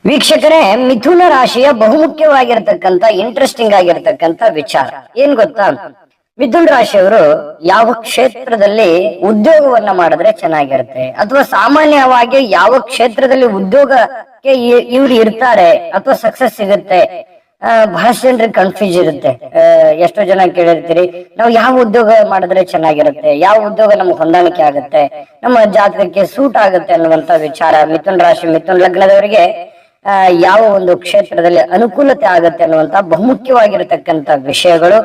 ವೀಕ್ಷಕರೇ, ಮಿಥುನ ರಾಶಿಯ ಬಹುಮುಖ್ಯವಾಗಿರ್ತಕ್ಕಂಥ ಇಂಟ್ರೆಸ್ಟಿಂಗ್ ಆಗಿರ್ತಕ್ಕಂಥ ವಿಚಾರ ಏನ್ ಗೊತ್ತಾ? ಮಿಥುನ ರಾಶಿಯವರು ಯಾವ ಕ್ಷೇತ್ರದಲ್ಲಿ ಉದ್ಯೋಗವನ್ನ ಮಾಡಿದ್ರೆ ಚೆನ್ನಾಗಿರುತ್ತೆ, ಅಥವಾ ಸಾಮಾನ್ಯವಾಗಿ ಯಾವ ಕ್ಷೇತ್ರದಲ್ಲಿ ಉದ್ಯೋಗಕ್ಕೆ ಇವ್ರು ಇರ್ತಾರೆ ಅಥವಾ ಸಕ್ಸಸ್ ಸಿಗುತ್ತೆ. ಬಹಳಷ್ಟು ಜನರಿಗೆ ಕನ್ಫ್ಯೂಸ್ ಇರುತ್ತೆ. ಎಷ್ಟೋ ಜನ ಕೇಳಿರ್ತೀರಿ, ನಾವು ಯಾವ ಉದ್ಯೋಗ ಮಾಡಿದ್ರೆ ಚೆನ್ನಾಗಿರುತ್ತೆ, ಯಾವ ಉದ್ಯೋಗ ನಮ್ಗೆ ಹೊಂದಾಣಿಕೆ ಆಗುತ್ತೆ, ನಮ್ಮ ಜಾತಕಕ್ಕೆ ಸೂಟ್ ಆಗುತ್ತೆ ಅನ್ನುವಂತ ವಿಚಾರ. ಮಿಥುನ ರಾಶಿ ಮಿಥುನ ಲಗ್ನದವರಿಗೆ ಯಾವ ಒಂದು ಕ್ಷೇತ್ರದಲ್ಲಿ ಅನುಕೂಲತೆ ಆಗುತ್ತೆ ಅನ್ನುವಂತ ಬಹುಮುಖ್ಯವಾಗಿರತಕ್ಕಂತ ವಿಷಯಗಳು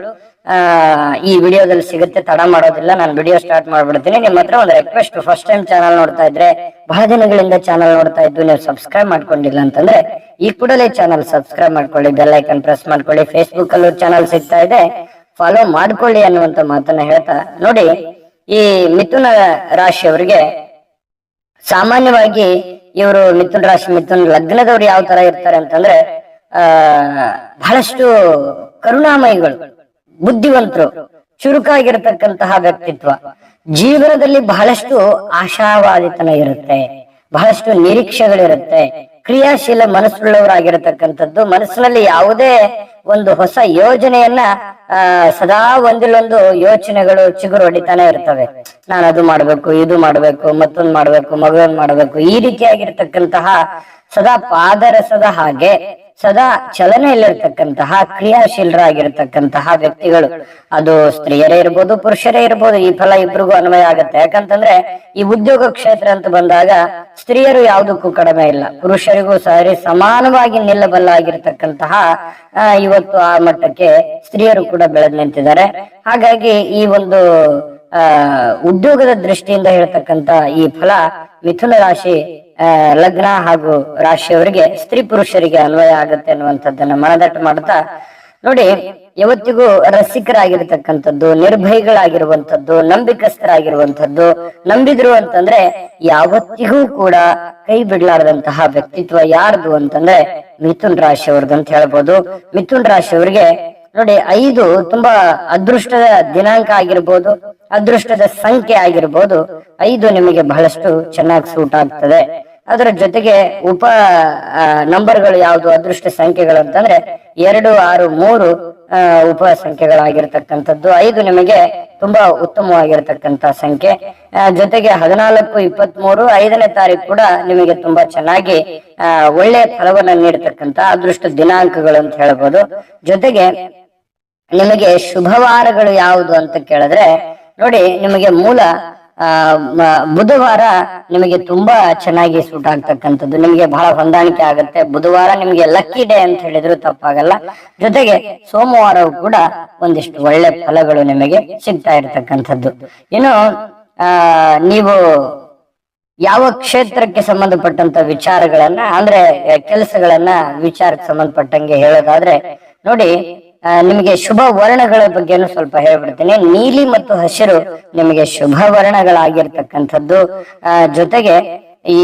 ಈ ವಿಡಿಯೋದಲ್ಲಿ ಸಿಗುತ್ತೆ. ತಡ ಮಾಡೋದಿಲ್ಲ, ನಾನು ವಿಡಿಯೋ ಸ್ಟಾರ್ಟ್ ಮಾಡ್ಬಿಡ್ತೀನಿ. ನಿಮ್ಮ ಹತ್ರ ಒಂದು ರಿಕ್ವೆಸ್ಟ್, ಫಸ್ಟ್ ಟೈಮ್ ಚಾನಲ್ ನೋಡ್ತಾ ಇದ್ರೆ, ಬಹಳ ದಿನಗಳಿಂದ ಚಾನಲ್ ನೋಡ್ತಾ ಇದ್ದು ನೀವು ಸಬ್ಸ್ಕ್ರೈಬ್ ಮಾಡ್ಕೊಂಡಿಲ್ಲ ಅಂತಂದ್ರೆ ಈ ಕೂಡಲೇ ಚಾನಲ್ ಸಬ್ಸ್ಕ್ರೈಬ್ ಮಾಡ್ಕೊಳ್ಳಿ, ಬೆಲ್ ಐಕನ್ ಪ್ರೆಸ್ ಮಾಡ್ಕೊಳ್ಳಿ. ಫೇಸ್ಬುಕ್ ಅಲ್ಲೂ ಚಾನಲ್ ಸಿಗ್ತಾ ಇದೆ, ಫಾಲೋ ಮಾಡ್ಕೊಳ್ಳಿ ಅನ್ನುವಂತ ಮಾತನ್ನ ಹೇಳ್ತಾ, ನೋಡಿ, ಈ ಮಿಥುನ ರಾಶಿಯವರಿಗೆ ಸಾಮಾನ್ಯವಾಗಿ ಇವರು ಮಿಥುನ ರಾಶಿ ಮಿಥುನ ಲಗ್ನದವ್ರು ಯಾವ ತರ ಇರ್ತಾರೆ ಅಂತಂದ್ರೆ ಬಹಳಷ್ಟು ಕರುಣಾಮಯಿಗಳು, ಬುದ್ಧಿವಂತರು, ಚುರುಕಾಗಿರತಕ್ಕಂತಹ ವ್ಯಕ್ತಿತ್ವ, ಜೀವನದಲ್ಲಿ ಬಹಳಷ್ಟು ಆಶಾವಾದಿತನ ಇರುತ್ತೆ, ಬಹಳಷ್ಟು ನಿರೀಕ್ಷೆಗಳಿರುತ್ತೆ, ಕ್ರಿಯಾಶೀಲ ಮನಸ್ಸುಳ್ಳವರಾಗಿರತಕ್ಕಂಥದ್ದು. ಮನಸ್ಸಿನಲ್ಲಿ ಯಾವುದೇ ಒಂದು ಹೊಸ ಯೋಜನೆಯನ್ನ ಸದಾ ಒಂದಿಲ್ಲೊಂದು ಯೋಚನೆಗಳು ಚಿಗುರು ಹೊಡಿತಾನೆ ಇರ್ತವೆ. ನಾನು ಅದು ಮಾಡ್ಬೇಕು, ಇದು ಮಾಡ್ಬೇಕು, ಮತ್ತೊಂದು ಮಾಡ್ಬೇಕು, ಮಗನ್ ಮಾಡ್ಬೇಕು, ಈ ರೀತಿಯಾಗಿರ್ತಕ್ಕಂತಹ ಸದಾ ಪಾದರಸದ ಹಾಗೆ ಸದಾ ಚಲನೆಯಲ್ಲಿರ್ತಕ್ಕಂತಹ ಕ್ರಿಯಾಶೀಲರಾಗಿರ್ತಕ್ಕಂತಹ ವ್ಯಕ್ತಿಗಳು. ಅದು ಸ್ತ್ರೀಯರೇ ಇರ್ಬೋದು, ಪುರುಷರೇ ಇರ್ಬೋದು. ಈ ಫಲ ಇಬ್ರಿಗೂ ಅನ್ವಯ ಆಗುತ್ತೆ. ಯಾಕಂತಂದ್ರೆ ಈ ಉದ್ಯೋಗ ಕ್ಷೇತ್ರ ಅಂತ ಬಂದಾಗ ಸ್ತ್ರೀಯರು ಯಾವುದಕ್ಕೂ ಕಡಿಮೆ ಇಲ್ಲ, ಪುರುಷರಿಗೂ ಸರಿ ಸಮಾನವಾಗಿ ನಿಲ್ಲಬಲ್ಲಾಗಿರ್ತಕ್ಕಂತಹ ಇವತ್ತು ಆ ಮಟ್ಟಕ್ಕೆ ಸ್ತ್ರೀಯರು ಕೂಡ ಬೆಳೆದು ನಿಂತಿದ್ದಾರೆ. ಹಾಗಾಗಿ ಈ ಒಂದು ಉದ್ಯೋಗದ ದೃಷ್ಟಿಯಿಂದ ಹೇಳ್ತಕ್ಕಂತ ಈ ಫಲ ಮಿಥುನ ರಾಶಿ ಲಗ್ನ ಹಾಗೂ ರಾಶಿಯವರಿಗೆ, ಸ್ತ್ರೀ ಪುರುಷರಿಗೆ ಅನ್ವಯ ಆಗುತ್ತೆ ಅನ್ನುವಂಥದ್ದನ್ನ ಮನದಟ್ಟು ಮಾಡ್ತಾ, ನೋಡಿ, ಯಾವತ್ತಿಗೂ ರಸಿಕರಾಗಿರ್ತಕ್ಕಂಥದ್ದು, ನಿರ್ಭಯಗಳಾಗಿರುವಂಥದ್ದು, ನಂಬಿಕಸ್ಥರಾಗಿರುವಂಥದ್ದು, ನಂಬಿದ್ರು ಅಂತಂದ್ರೆ ಯಾವತ್ತಿಗೂ ಕೂಡ ಕೈ ಬಿಡ್ಲಾರ್ದಂತಹ ವ್ಯಕ್ತಿತ್ವ ಯಾರ್ದು ಅಂತಂದ್ರೆ ಮಿಥುನ ರಾಶಿಯವ್ರದ್ದು ಅಂತ ಹೇಳ್ಬೋದು. ಮಿಥುನ ರಾಶಿಯವರಿಗೆ ನೋಡಿ, 5 ತುಂಬಾ ಅದೃಷ್ಟದ ದಿನಾಂಕ ಆಗಿರ್ಬೋದು, ಅದೃಷ್ಟದ ಸಂಖ್ಯೆ ಆಗಿರ್ಬೋದು. 5 ನಿಮಗೆ ಬಹಳಷ್ಟು ಚೆನ್ನಾಗಿ ಸೂಟ್ ಆಗ್ತದೆ. ಅದರ ಜೊತೆಗೆ ಉಪ ನಂಬರ್ಗಳು ಯಾವುದು, ಅದೃಷ್ಟ ಸಂಖ್ಯೆಗಳು ಅಂತಂದ್ರೆ 2, 6, 3 ಉಪ ಸಂಖ್ಯೆಗಳಾಗಿರ್ತಕ್ಕಂಥದ್ದು. 5 ನಿಮಗೆ ತುಂಬಾ ಉತ್ತಮವಾಗಿರ್ತಕ್ಕಂಥ ಸಂಖ್ಯೆ. ಜೊತೆಗೆ 14, 23, 5ನೇ ತಾರೀಕು ಕೂಡ ನಿಮಗೆ ತುಂಬಾ ಚೆನ್ನಾಗಿ ಒಳ್ಳೆಯ ಫಲವನ್ನ ನೀಡತಕ್ಕಂತ ಅದೃಷ್ಟ ದಿನಾಂಕಗಳು ಅಂತ ಹೇಳ್ಬೋದು. ಜೊತೆಗೆ ನಿಮಗೆ ಶುಭವಾರಗಳು ಯಾವುದು ಅಂತ ಕೇಳಿದ್ರೆ, ನೋಡಿ, ನಿಮಗೆ ಮೂಲ ಬುಧವಾರ ನಿಮಗೆ ತುಂಬಾ ಚೆನ್ನಾಗಿ ಸೂಟ್ ಆಗ್ತಕ್ಕಂಥದ್ದು, ನಿಮಗೆ ಬಹಳ ಹೊಂದಾಣಿಕೆ ಆಗುತ್ತೆ. ಬುಧವಾರ ನಿಮಗೆ ಲಕ್ಕಿ ಡೇ ಅಂತ ಹೇಳಿದ್ರು ತಪ್ಪಾಗಲ್ಲ. ಜೊತೆಗೆ ಸೋಮವಾರವೂ ಕೂಡ ಒಂದಿಷ್ಟು ಒಳ್ಳೆ ಫಲಗಳು ನಿಮಗೆ ಸಿಗ್ತಾ ಇರತಕ್ಕಂಥದ್ದು. ಇನ್ನು ನೀವು ಯಾವ ಕ್ಷೇತ್ರಕ್ಕೆ ಸಂಬಂಧಪಟ್ಟಂತ ವಿಚಾರಗಳನ್ನ, ಅಂದ್ರೆ ಕೆಲಸಗಳನ್ನ ವಿಚಾರಕ್ಕೆ ಸಂಬಂಧಪಟ್ಟಂಗೆ ಹೇಳೋದಾದ್ರೆ, ನೋಡಿ, ನಿಮಗೆ ಶುಭ ವರ್ಣಗಳ ಬಗ್ಗೆನು ಸ್ವಲ್ಪ ಹೇಳ್ಬಿಡ್ತೀನಿ. ನೀಲಿ ಮತ್ತು ಹಸಿರು ನಿಮಗೆ ಶುಭ ವರ್ಣಗಳಾಗಿರ್ತಕ್ಕಂಥದ್ದು. ಜೊತೆಗೆ ಈ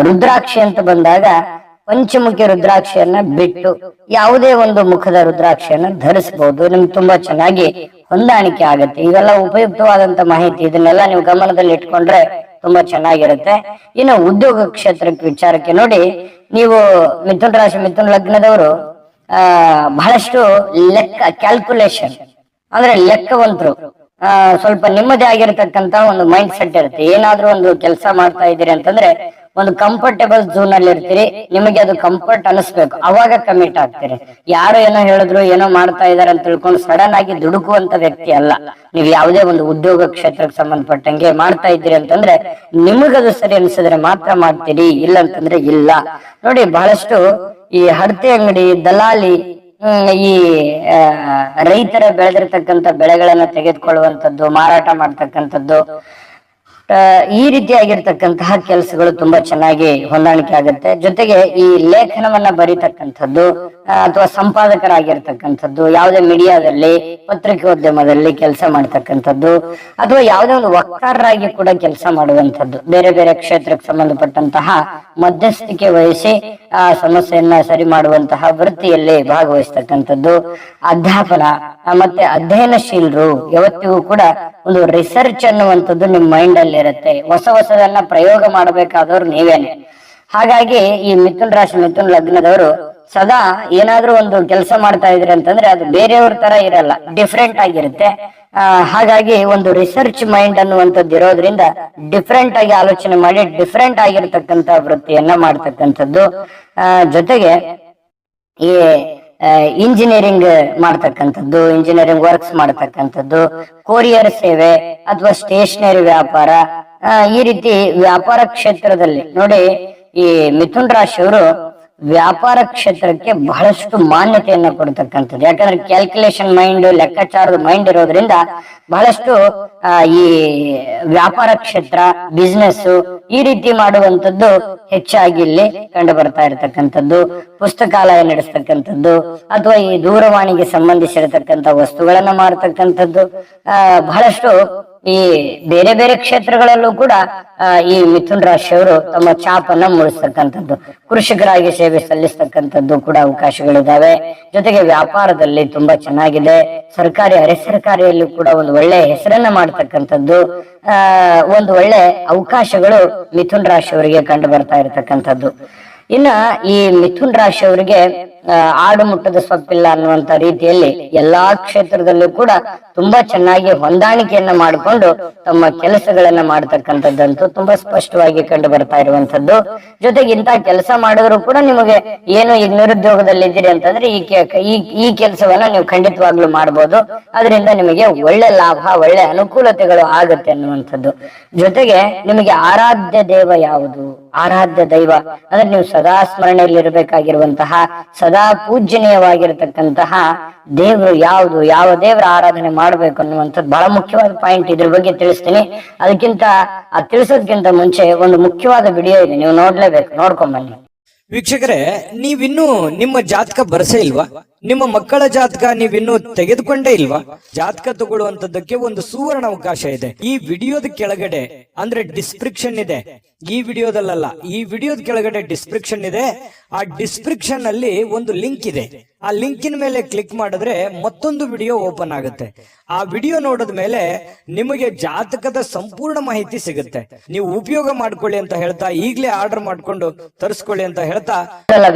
ರುದ್ರಾಕ್ಷಿ ಅಂತ ಬಂದಾಗ ಪಂಚಮುಖಿ ರುದ್ರಾಕ್ಷಿಯನ್ನ ಬಿಟ್ಟು ಯಾವುದೇ ಒಂದು ಮುಖದ ರುದ್ರಾಕ್ಷಿಯನ್ನ ಧರಿಸಬಹುದು. ನಿಮ್ಗೆ ತುಂಬಾ ಚೆನ್ನಾಗಿ ಹೊಂದಾಣಿಕೆ ಆಗುತ್ತೆ. ಇವೆಲ್ಲ ಉಪಯುಕ್ತವಾದಂತ ಮಾಹಿತಿ, ಇದನ್ನೆಲ್ಲ ನೀವು ಗಮನದಲ್ಲಿ ಇಟ್ಕೊಂಡ್ರೆ ತುಂಬಾ ಚೆನ್ನಾಗಿರುತ್ತೆ. ಇನ್ನು ಉದ್ಯೋಗ ಕ್ಷೇತ್ರಕ್ಕೆ ವಿಚಾರಕ್ಕೆ ನೋಡಿ, ನೀವು ಮಿಥುನ ರಾಶಿ ಮಿಥುನ ಲಗ್ನದವರು ಬಹಳಷ್ಟು ಲೆಕ್ಕ, ಕ್ಯಾಲ್ಕುಲೇಷನ್ ಅಂದ್ರೆ ಲೆಕ್ಕವಂತರು. ಸ್ವಲ್ಪ ನಿಮ್ಮದೇ ಆಗಿರತಕ್ಕಂತ ಒಂದು ಮೈಂಡ್ ಸೆಟ್ ಇರುತ್ತೆ. ಏನಾದ್ರೂ ಒಂದು ಕೆಲಸ ಮಾಡ್ತಾ ಇದ್ದೀರಿ ಅಂತಂದ್ರೆ ಒಂದು ಕಂಫರ್ಟೇಬಲ್ ಝೋನ್ ಅಲ್ಲಿ ಇರ್ತೀರಿ, ನಿಮಗೆ ಅದು ಕಂಫರ್ಟ್ ಅನಿಸ್ಬೇಕು, ಅವಾಗ ಕಮಿಟ್ ಆಗ್ತೀರಿ. ಯಾರು ಏನೋ ಹೇಳಿದ್ರು, ಏನೋ ಮಾಡ್ತಾ ಇದಾರೆ ಅಂತ ತಿಳ್ಕೊಂಡು ಸಡನ್ ಆಗಿ ದುಡುಕುವಂತ ವ್ಯಕ್ತಿ ಅಲ್ಲ. ನೀವು ಯಾವುದೇ ಒಂದು ಉದ್ಯೋಗ ಕ್ಷೇತ್ರಕ್ಕೆ ಸಂಬಂಧಪಟ್ಟಂಗೆ ಮಾಡ್ತಾ ಇದ್ದೀರಿ ಅಂತಂದ್ರೆ ನಿಮಗದು ಸರಿ ಅನ್ಸಿದ್ರೆ ಮಾತ್ರ ಮಾಡ್ತೀರಿ, ಇಲ್ಲ ಅಂತಂದ್ರೆ ಇಲ್ಲ. ನೋಡಿ, ಬಹಳಷ್ಟು ಈ ಹಡತೆ ಅಂಗಡಿ, ದಲಾಲಿ, ಈ ರೈತರ ಬೆಳೆದಿರ್ತಕ್ಕಂಥ ಬೆಳೆಗಳನ್ನ ತೆಗೆದುಕೊಳ್ಳುವಂಥದ್ದು, ಮಾರಾಟ ಮಾಡ್ತಕ್ಕಂಥದ್ದು, ಈ ರೀತಿಯಾಗಿರ್ತಕ್ಕಂತಹ ಕೆಲಸಗಳು ತುಂಬಾ ಚೆನ್ನಾಗಿ ಹೊಂದಾಣಿಕೆ ಆಗುತ್ತೆ. ಜೊತೆಗೆ ಈ ಲೇಖನವನ್ನ ಬರೀತಕ್ಕಂಥದ್ದು ಅಥವಾ ಸಂಪಾದಕರಾಗಿರ್ತಕ್ಕಂಥದ್ದು, ಯಾವುದೇ ಮೀಡಿಯಾದಲ್ಲಿ, ಪತ್ರಿಕೋದ್ಯಮದಲ್ಲಿ ಕೆಲಸ ಮಾಡ್ತಕ್ಕಂಥದ್ದು, ಅಥವಾ ಯಾವುದೇ ಒಂದು ವಕ್ತಾರರಾಗಿ ಕೂಡ ಕೆಲಸ ಮಾಡುವಂಥದ್ದು, ಬೇರೆ ಬೇರೆ ಕ್ಷೇತ್ರಕ್ಕೆ ಸಂಬಂಧಪಟ್ಟಂತಹ ಮಧ್ಯಸ್ಥಿಕೆ ವಹಿಸಿ ಆ ಸಮಸ್ಯೆಯನ್ನ ಸರಿ ಮಾಡುವಂತಹ ವೃತ್ತಿಯಲ್ಲಿ ಭಾಗವಹಿಸ್ತಕ್ಕಂಥದ್ದು, ಅಧ್ಯಾಪನ ಮತ್ತೆ ಅಧ್ಯಯನಶೀಲರು. ಯಾವತ್ತಿಗೂ ಕೂಡ ಒಂದು ರಿಸರ್ಚ್ ಅನ್ನುವಂಥದ್ದು ನಿಮ್ ಮೈಂಡ್ ಅಲ್ಲಿ ಇರುತ್ತೆ. ಹೊಸದನ್ನ ಪ್ರಯೋಗ ಮಾಡಬೇಕಾದವ್ರು ನೀವೇನೆ. ಹಾಗಾಗಿ ಈ ಮಿಥುನ್ ರಾಶಿ ಮಿಥುನ್ ಲಗ್ನದವರು ಸದಾ ಏನಾದ್ರೂ ಒಂದು ಕೆಲಸ ಮಾಡ್ತಾ ಇದ್ರಿ ಅಂತಂದ್ರೆ ಅದು ಬೇರೆಯವ್ರ ತರ ಇರಲ್ಲ, ಡಿಫ್ರೆಂಟ್ ಆಗಿರುತ್ತೆ. ಹಾಗಾಗಿ ಒಂದು ರಿಸರ್ಚ್ ಮೈಂಡ್ ಅನ್ನುವಂಥದ್ದು ಇರೋದ್ರಿಂದ ಡಿಫ್ರೆಂಟ್ ಆಗಿ ಆಲೋಚನೆ ಮಾಡಿ ಡಿಫ್ರೆಂಟ್ ಆಗಿರ್ತಕ್ಕಂಥ ವೃತ್ತಿಯನ್ನ ಮಾಡ್ತಕ್ಕಂಥದ್ದು. ಜೊತೆಗೆ ಈ ಇಂಜಿನಿಯರಿಂಗ್ ಮಾಡ್ತಕ್ಕಂಥದ್ದು, ಇಂಜಿನಿಯರಿಂಗ್ ವರ್ಕ್ಸ್ ಮಾಡ್ತಕ್ಕಂಥದ್ದು, ಕೊರಿಯರ್ ಸೇವೆ ಅಥವಾ ಸ್ಟೇಷನರಿ ವ್ಯಾಪಾರ, ಈ ರೀತಿ ವ್ಯಾಪಾರ ಕ್ಷೇತ್ರದಲ್ಲಿ ನೋಡಿ ಈ ಮಿಥುನ್ ರಾಶಿಯವರು ವ್ಯಾಪಾರ ಕ್ಷೇತ್ರಕ್ಕೆ ಬಹಳಷ್ಟು ಮಾನ್ಯತೆಯನ್ನ ಕೊಡ್ತಕ್ಕಂಥದ್ದು. ಯಾಕಂದ್ರೆ ಕ್ಯಾಲ್ಕುಲೇಷನ್ ಮೈಂಡ್, ಲೆಕ್ಕಾಚಾರದ ಮೈಂಡ್ ಇರೋದ್ರಿಂದ ಬಹಳಷ್ಟು ಈ ವ್ಯಾಪಾರ ಕ್ಷೇತ್ರ, ಬಿಸ್ನೆಸ್ ಈ ರೀತಿ ಮಾಡುವಂತದ್ದು ಹೆಚ್ಚಾಗಿ ಇಲ್ಲಿ ಕಂಡು ಬರ್ತಾ ಇರತಕ್ಕಂಥದ್ದು. ಪುಸ್ತಕಾಲಯ ನಡೆಸ್ತಕ್ಕಂಥದ್ದು ಅಥವಾ ಈ ದೂರವಾಣಿಗೆ ಸಂಬಂಧಿಸಿರತಕ್ಕಂಥ ವಸ್ತುಗಳನ್ನ ಮಾರತಕ್ಕಂಥದ್ದು, ಬಹಳಷ್ಟು ಈ ಬೇರೆ ಬೇರೆ ಕ್ಷೇತ್ರಗಳಲ್ಲೂ ಕೂಡ ಈ ಮಿಥುನ್ ರಾಶಿಯವರು ತಮ್ಮ ಛಾಪನ್ನ ಮೂಡಿಸ್ತಕ್ಕಂಥದ್ದು. ಕೃಷಿಕರಾಗಿ ಸೇವೆ ಸಲ್ಲಿಸ್ತಕ್ಕಂಥದ್ದು ಕೂಡ ಅವಕಾಶಗಳಿದಾವೆ. ಜೊತೆಗೆ ವ್ಯಾಪಾರದಲ್ಲಿ ತುಂಬಾ ಚೆನ್ನಾಗಿದೆ. ಸರ್ಕಾರಿ ಅರೆ ಸರ್ಕಾರಿಯಲ್ಲೂ ಕೂಡ ಒಂದು ಒಳ್ಳೆ ಹೆಸರನ್ನ ಮಾಡ್ತಕ್ಕಂಥದ್ದು, ಒಂದು ಒಳ್ಳೆ ಅವಕಾಶಗಳು ಮಿಥುನ್ ರಾಶಿಯವರಿಗೆ ಕಂಡು ಬರ್ತಾ ಇರತಕ್ಕಂಥದ್ದು. ಇನ್ನ ಈ ಮಿಥುನ್ ರಾಶಿಯವರಿಗೆ ಆಡು ಮುಟ್ಟದ ಸೊಪ್ಪಿಲ್ಲ ಅನ್ನುವಂತ ರೀತಿಯಲ್ಲಿ ಎಲ್ಲಾ ಕ್ಷೇತ್ರದಲ್ಲೂ ಕೂಡ ತುಂಬಾ ಚೆನ್ನಾಗಿ ಹೊಂದಾಣಿಕೆಯನ್ನ ಮಾಡಿಕೊಂಡು ತಮ್ಮ ಕೆಲಸಗಳನ್ನ ಮಾಡ್ತಕ್ಕಂಥದ್ದಂತೂ ತುಂಬಾ ಸ್ಪಷ್ಟವಾಗಿ ಕಂಡು ಬರ್ತಾ ಇರುವಂತದ್ದು. ಜೊತೆಗೆ ಇಂತ ಕೆಲಸ ಮಾಡಿದ್ರು ಕೂಡ ನಿಮಗೆ ಏನು ಈಗ ನಿರುದ್ಯೋಗದಲ್ಲಿ ಇದ್ದೀರಿ ಅಂತಂದ್ರೆ ಈ ಕೆಲಸವನ್ನ ನೀವು ಖಂಡಿತವಾಗ್ಲೂ ಮಾಡ್ಬೋದು. ಅದರಿಂದ ನಿಮಗೆ ಒಳ್ಳೆ ಲಾಭ, ಒಳ್ಳೆ ಅನುಕೂಲತೆಗಳು ಆಗುತ್ತೆ ಅನ್ನುವಂಥದ್ದು. ಜೊತೆಗೆ ನಿಮಗೆ ಆರಾಧ್ಯ ದೇವ ಯಾವುದು, ಆರಾಧ್ಯ ದೈವ ಅಂದ್ರೆ ನೀವು ಸದಾ ಸ್ಮರಣೆಯಲ್ಲಿ ಇರಬೇಕಾಗಿರುವಂತಹ, ಸದಾ ಪೂಜ್ಯನೀಯವಾಗಿರತಕ್ಕಂತಹ ದೇವರು ಯಾವುದು, ಯಾವ ದೇವರ ಆರಾಧನೆ ಮಾಡ್ಬೇಕು ಅನ್ನುವಂಥದ್ದು ಬಹಳ ಮುಖ್ಯವಾದ ಪಾಯಿಂಟ್. ಇದ್ರ ಬಗ್ಗೆ ತಿಳಿಸ್ತೀನಿ. ಅದಕ್ಕಿಂತ ತಿಳಿಸೋದಕ್ಕಿಂತ ಮುಂಚೆ ಒಂದು ಮುಖ್ಯವಾದ ವಿಡಿಯೋ ಇದೆ, ನೀವು ನೋಡ್ಲೇಬೇಕು, ನೋಡ್ಕೊಂಡ್ ಬನ್ನಿ. ವೀಕ್ಷಕರೇ, ನೀವಿನ್ನೂ ನಿಮ್ಮ ಜಾತಕ ಬರಸೇ ಇಲ್ವಾ? ನಿಮ್ಮ ಮಕ್ಕಳ ಜಾತಕ ನೀವಿನ್ನೂ ತೆಗೆದುಕೊಂಡೇ ಇಲ್ವಾ? ಜಾತಕ ತಗೊಳ್ಳುವಂತದ್ದಕ್ಕೆ ಒಂದು ಸುವರ್ಣ ಅವಕಾಶ ಇದೆ. ಈ ವಿಡಿಯೋದ ಕೆಳಗಡೆ ಅಂದ್ರೆ ಡಿಸ್ಕ್ರಿಪ್ಷನ್ ಇದೆ, ಈ ವಿಡಿಯೋದಲ್ಲ, ಈ ವಿಡಿಯೋದ ಕೆಳಗಡೆ ಡಿಸ್ಕ್ರಿಪ್ಷನ್ ಇದೆ. ಆ ಡಿಸ್ಕ್ರಿಪ್ಷನ್ ಅಲ್ಲಿ ಒಂದು ಲಿಂಕ್ ಇದೆ. ಆ ಲಿಂಕಿನ ಮೇಲೆ ಕ್ಲಿಕ್ ಮಾಡಿದ್ರೆ ಮತ್ತೊಂದು ವಿಡಿಯೋ ಓಪನ್ ಆಗುತ್ತೆ. ಆ ವಿಡಿಯೋ ನೋಡಿದ ಮೇಲೆ ನಿಮಗೆ ಜಾತಕದ ಸಂಪೂರ್ಣ ಮಾಹಿತಿ ಸಿಗುತ್ತೆ. ನೀವು ಉಪಯೋಗ ಮಾಡ್ಕೊಳ್ಳಿ ಅಂತ ಹೇಳ್ತಾ, ಈಗಲೇ ಆರ್ಡರ್ ಮಾಡ್ಕೊಂಡು ತರಿಸ್ಕೊಳ್ಳಿ ಅಂತ ಹೇಳ್ತಾ.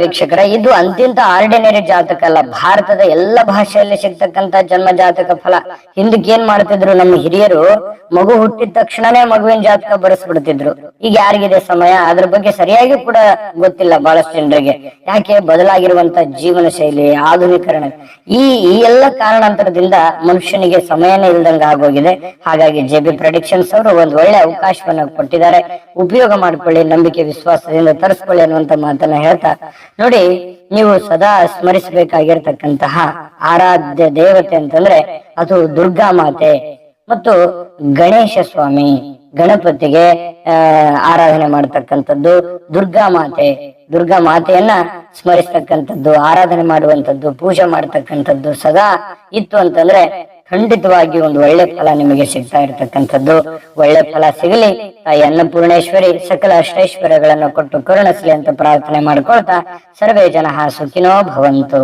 ವೀಕ್ಷಕರ, ಇದು ಅಂತ್ಯಂತ ಆರ್ಡಿನರಿ ಜಾತಕ ಅಲ್ಲ, ಭಾರತದ ಎಲ್ಲ ಭಾಷೆಯಲ್ಲಿ ಸಿಗ್ತಕ್ಕಂತ ಜನ್ಮ ಜಾತಕ ಫಲ. ಹಿಂದಕ್ಕೆ ಏನ್ ಮಾಡ್ತಿದ್ರು ನಮ್ಮ ಹಿರಿಯರು, ಮಗು ಹುಟ್ಟಿದ ತಕ್ಷಣನೇ ಮಗುವಿನ ಜಾತಕ ಬರೆಸ್ಬಿಡ್ತಿದ್ರು. ಈಗ ಯಾರಿಗಿದೆ ಸಮಯ, ಅದ್ರ ಬಗ್ಗೆ ಸರಿಯಾಗಿ ಕೂಡ ಗೊತ್ತಿಲ್ಲ ಬಹಳಷ್ಟು ಜನರಿಗೆ. ಯಾಕೆ? ಬದಲಾಗಿರುವಂತ ಜೀವನ ಶೈಲಿ, ಆಧುನೀಕರಣ, ಈ ಎಲ್ಲ ಕಾರಣಾಂತರದಿಂದ ಮನುಷ್ಯನಿಗೆ ಸಮಯನೇ ಇಲ್ದಂಗ ಆಗೋಗಿದೆ. ಹಾಗಾಗಿ JB ಪ್ರೆಡಿಕ್ಷನ್ಸ್ ಅವರು ಒಂದು ಒಳ್ಳೆ ಅವಕಾಶವನ್ನ ಕೊಟ್ಟಿದ್ದಾರೆ. ಉಪಯೋಗ ಮಾಡ್ಕೊಳ್ಳಿ, ನಂಬಿಕೆ ವಿಶ್ವಾಸದಿಂದ ತರಿಸ್ಕೊಳ್ಳಿ ಅನ್ನುವಂತ ಮಾತನ್ನ ಹೇಳ್ತಾ, ನೋಡಿ ನೀವು ಸದಾ ಸ್ಮರಿಸಬೇಕಾಗಿರ್ತಕ್ಕಂತಹ ಆರಾಧ್ಯ ದೇವತೆ ಅಂತಂದ್ರೆ ಅದು ದುರ್ಗಾ ಮಾತೆ ಮತ್ತು ಗಣೇಶ ಸ್ವಾಮಿ. ಗಣಪತಿಗೆ ಆರಾಧನೆ ಮಾಡ್ತಕ್ಕಂಥದ್ದು, ದುರ್ಗಾ ಮಾತೆಯನ್ನ ಸ್ಮರಿಸ್ತಕ್ಕಂಥದ್ದು, ಆರಾಧನೆ ಮಾಡುವಂಥದ್ದು, ಪೂಜೆ ಮಾಡ್ತಕ್ಕಂಥದ್ದು ಸದಾ ಇತ್ತು ಅಂತಂದ್ರೆ ಖಂಡಿತವಾಗಿ ಒಂದು ಒಳ್ಳೆ ಫಲ ನಿಮಗೆ ಸಿಗ್ತಾ ಇರತಕ್ಕಂಥದ್ದು. ಒಳ್ಳೆ ಫಲ ಸಿಗಲಿ, ತಾಯಿ ಅನ್ನಪೂರ್ಣೇಶ್ವರಿ ಸಕಲ ಅಷ್ಟೈಶ್ವರ್ಯಗಳನ್ನು ಕೊಟ್ಟು ಕರುಣಿಸಲಿ ಅಂತ ಪ್ರಾರ್ಥನೆ ಮಾಡ್ಕೊಳ್ತಾ, ಸರ್ವೇ ಜನಃ ಸುಖಿನೋ ಭವಂತು.